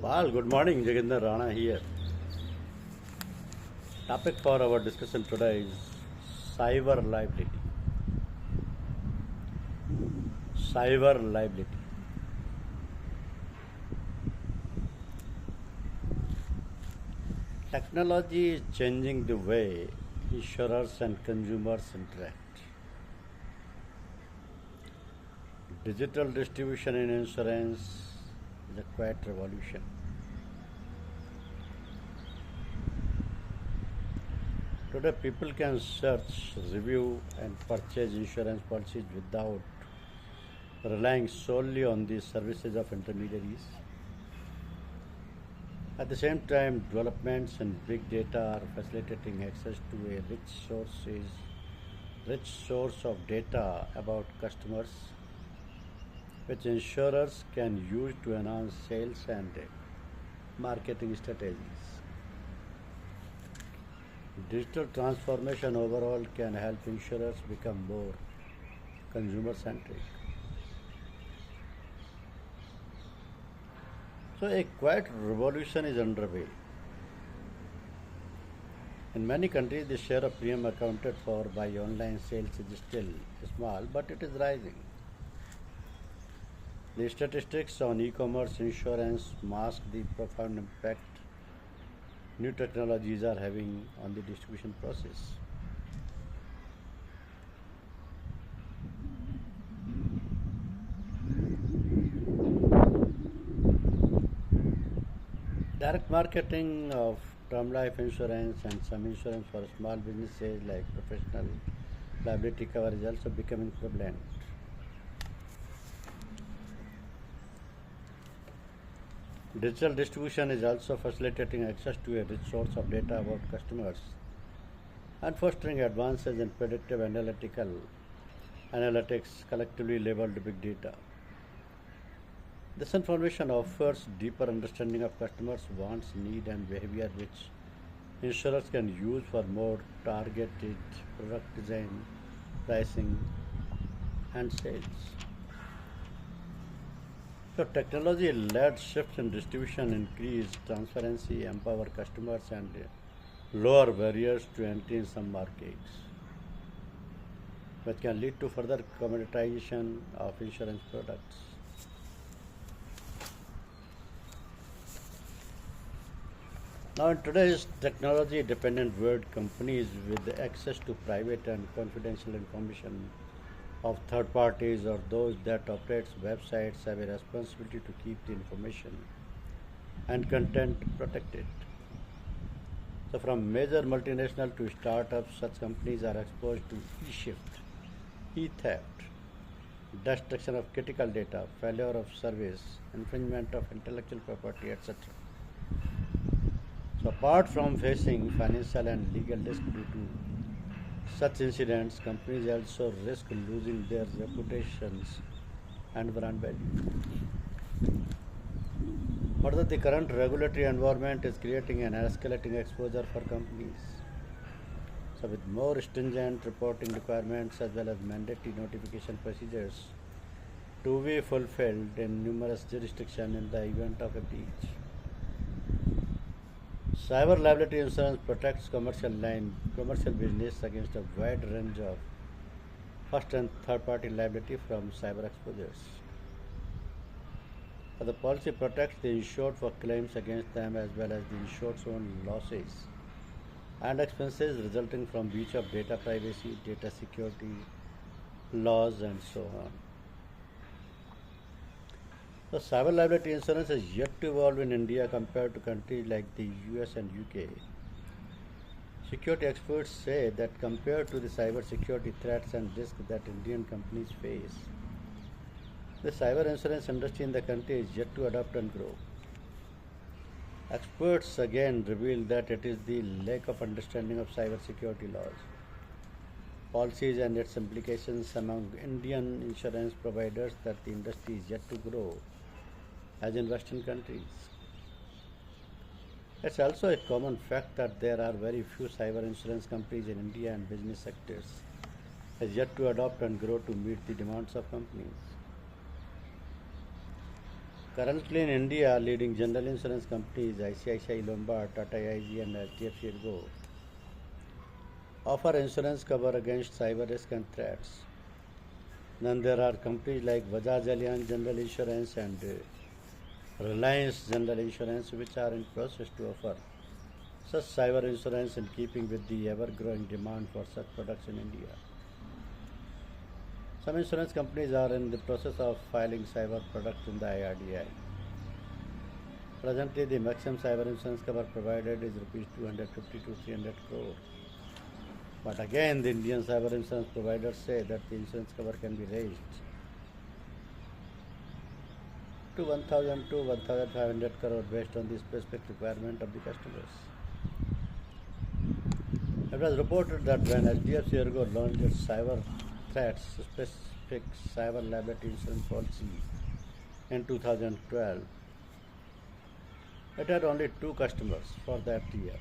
Well, good morning, Jaginder Rana here. Topic for our discussion today is cyber liability. Cyber liability. Technology is changing the way insurers and consumers interact. Digital distribution in insurance is a quite revolution. Today, people can search, review, and purchase insurance policies without relying solely on the services of intermediaries. At the same time, developments in big data are facilitating access to a rich source of data about customers, which insurers can use to enhance sales and marketing strategies. Digital transformation overall can help insurers become more consumer centric. So, a quiet revolution is underway. In many countries, the share of premium accounted for by online sales is still small, but it is rising. The statistics on e commerce insurance mask the profound impact new technologies are having on the distribution process. Direct marketing of term life insurance and some insurance for small businesses like professional liability cover is also becoming prevalent. Digital distribution is also facilitating access to a rich source of data about customers and fostering advances in predictive analytical analytics, collectively labeled big data. This information offers deeper understanding of customers' wants, need, and behavior, which insurers can use for more targeted product design, pricing, and sales. So, technology-led shifts in distribution increase transparency, empower customers, and lower barriers to entry in some markets, which can lead to further commoditization of insurance products. Now, in today's technology dependent world, companies with access to private and confidential information of third parties or those that operates websites have a responsibility to keep the information and content protected. So, from major multinational to startups, such companies are exposed to e-shift, e-theft, destruction of critical data, failure of service, infringement of intellectual property, etc. So, apart from facing financial and legal risk due to such incidents, companies also risk losing their reputations and brand value. Further, the current regulatory environment is creating an escalating exposure for companies. So, with more stringent reporting requirements as well as mandatory notification procedures to be fulfilled in numerous jurisdictions in the event of a breach. Cyber liability insurance protects commercial business against a wide range of first and third party liability from cyber exposures. The policy protects the insured for claims against them as well as the insured's own losses and expenses resulting from breach of data privacy, data security laws, and so on. So, cyber liability insurance is yet to evolve in India compared to countries like the US and UK. Security experts say that compared to the cyber security threats and risks that Indian companies face, the cyber insurance industry in the country is yet to adapt and grow. Experts again reveal that it is the lack of understanding of cyber security laws, policies, and its implications among Indian insurance providers that the industry is yet to grow as in Western countries. It's also a common fact that there are very few cyber insurance companies in India and business sectors has yet to adopt and grow to meet the demands of companies. Currently in India, leading general insurance companies ICICI Lombard, Tata AIG, and HDFC Ergo offer insurance cover against cyber risk and threats. Then there are companies like Bajaj Allianz General Insurance and Reliance General Insurance which are in process to offer such cyber insurance in keeping with the ever-growing demand for such products in India. Some insurance companies are in the process of filing cyber products in the IRDAI. Presently, the maximum cyber insurance cover provided is rupees 250 to 300 crore. But again, the Indian cyber insurance providers say that the insurance cover can be raised to 1000 to 1500 crore based on the specific requirement of the customers. It was reported that when HDFC Ergo launched its cyber threats specific cyber liability insurance policy in 2012, it had only 2 customers for that year.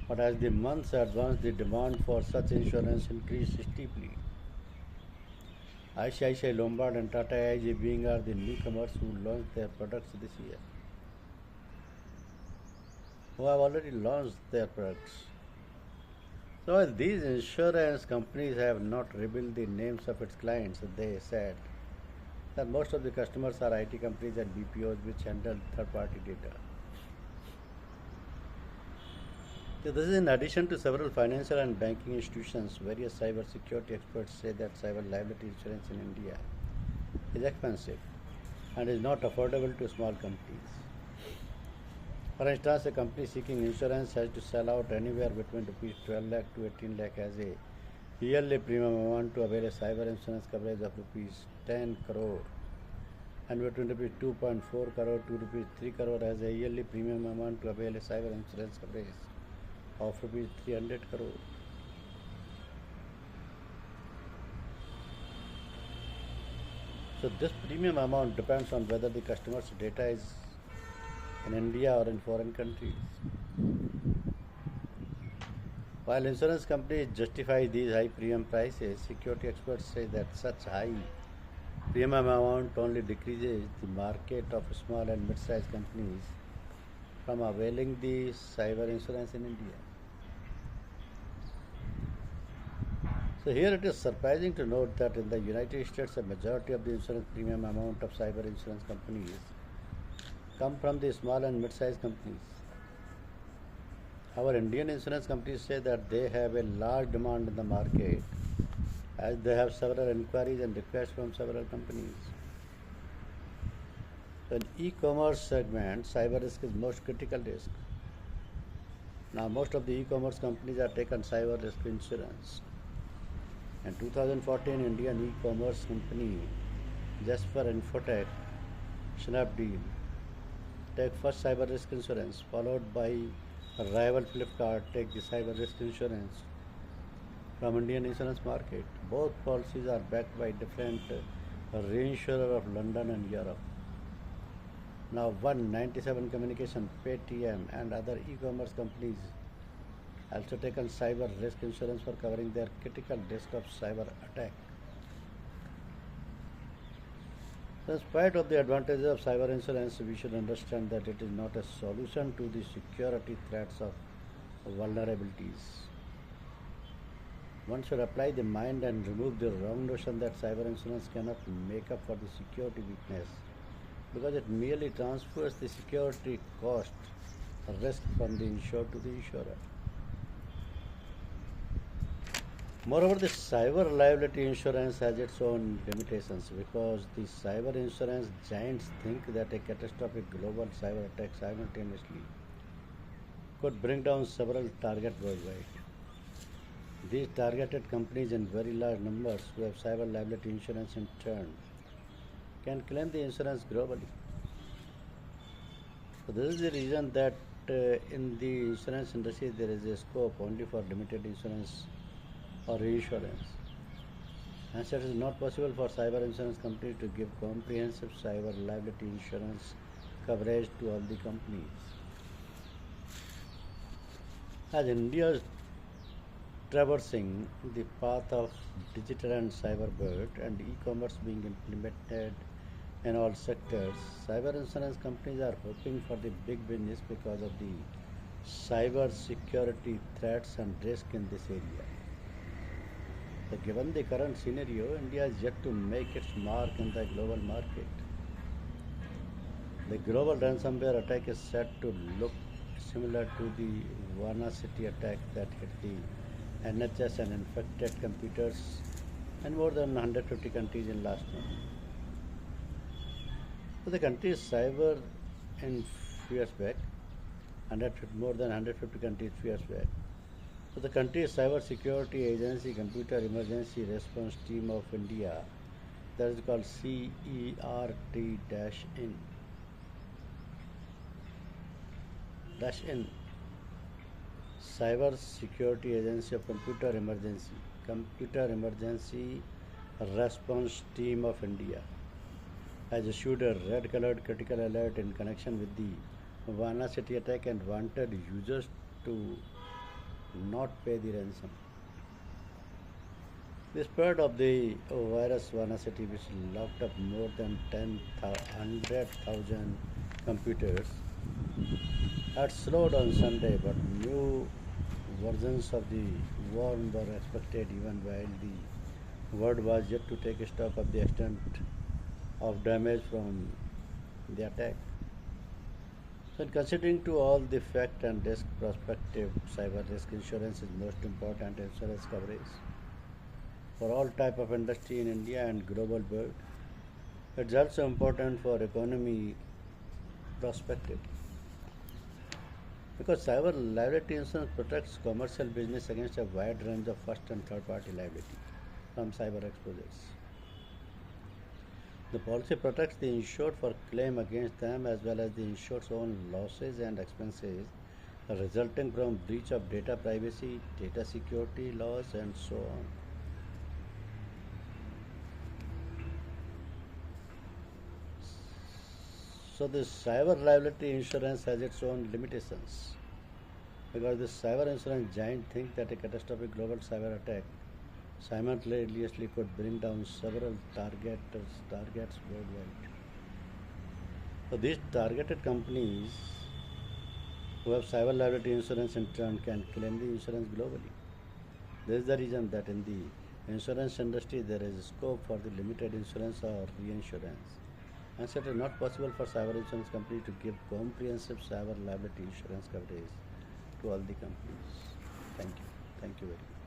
But as the months advanced, the demand for such insurance increased steeply. ICICI Lombard and Tata AIG being are the newcomers who launched their products this year, who have already launched their products. So while these insurance companies have not revealed the names of its clients, they said that most of the customers are IT companies and BPOs which handle third-party data. So this is in addition to several financial and banking institutions. Various cyber security experts say that cyber liability insurance in India is expensive and is not affordable to small companies. For instance, a company seeking insurance has to sell out anywhere between rupees 12 lakh to 18 lakh as a yearly premium amount to avail a cyber insurance coverage of rupees 10 crore and between rupees 2.4 crore to rupees 3 crore as a yearly premium amount to avail a cyber insurance coverage of rupees 300 crore. So this premium amount depends on whether the customer's data is in India or in foreign countries. While insurance companies justify these high premium prices, security experts say that such high premium amount only decreases the market of small and mid-sized companies from availing the cyber insurance in India. So here it is surprising to note that in the United States, a majority of the insurance premium amount of cyber insurance companies come from the small and mid-sized companies. Our Indian insurance companies say that they have a large demand in the market as they have several inquiries and requests from several companies. So in e-commerce segment, cyber risk is most critical risk. Now most of the e-commerce companies have taken cyber risk insurance. In 2014, Indian e-commerce company Jasper Infotech, Snapdeal take first cyber risk insurance, followed by rival Flipkart take the cyber risk insurance from Indian insurance market. Both policies are backed by different reinsurer of London and Europe. Now 197 Communication, Paytm and other e-commerce companies also taken cyber risk insurance for covering their critical risk of cyber attack. So in spite of the advantages of cyber insurance, we should understand that it is not a solution to the security threats of vulnerabilities. One should apply the mind and remove the wrong notion that cyber insurance cannot make up for the security weakness, because it merely transfers the security cost risk from the insured to the insurer. Moreover, the cyber liability insurance has its own limitations because the cyber insurance giants think that a catastrophic global cyber attack simultaneously could bring down several targets worldwide. These targeted companies in very large numbers who have cyber liability insurance in turn can claim the insurance globally. So this is the reason that in the insurance industry there is a scope only for limited insurance or reinsurance. Hence, it is not possible for cyber insurance companies to give comprehensive cyber liability insurance coverage to all the companies. As India is traversing the path of digital and cyber bird and e-commerce being implemented in all sectors. Cyber insurance companies are hoping for the big business because of the cyber security threats and risk in this area. So given the current scenario, India is yet to make its mark in the global market. The global ransomware attack is set to look similar to the Varna City attack that hit the NHS and infected computers in more than 150 countries in last month. So the country's cyber in few years back, 100, more than 150 countries few years back. So the country's cyber security agency, Computer Emergency Response Team of India, that is called CERT-in, in Cyber Security Agency of Computer Emergency Response Team of India has issued a red colored critical alert in connection with the Varna City attack and wanted users to not pay the ransom. The spread of the virus Varna City, which locked up more than 100,000 computers, had slowed on Sunday, but new versions of the worm were expected even while the world was yet to take stock of the extent of damage from the attack. So, in considering to all the fact and risk perspective, cyber risk insurance is most important insurance coverage for all type of industry in India and global world. It's also important for economy perspective because cyber liability insurance protects commercial business against a wide range of first and third party liability from cyber exposures. The policy protects the insured for claim against them as well as the insured's own losses and expenses resulting from breach of data privacy, data security laws, and so on. So, this cyber liability insurance has its own limitations because this cyber insurance giant thinks that a catastrophic global cyber attack simultaneously could bring down several targets worldwide. So these targeted companies who have cyber liability insurance in turn can claim the insurance globally. This is the reason that in the insurance industry there is scope for the limited insurance or reinsurance. Hence it is not possible for cyber insurance company to give comprehensive cyber liability insurance coverage to all the companies. Thank you. Thank you very much.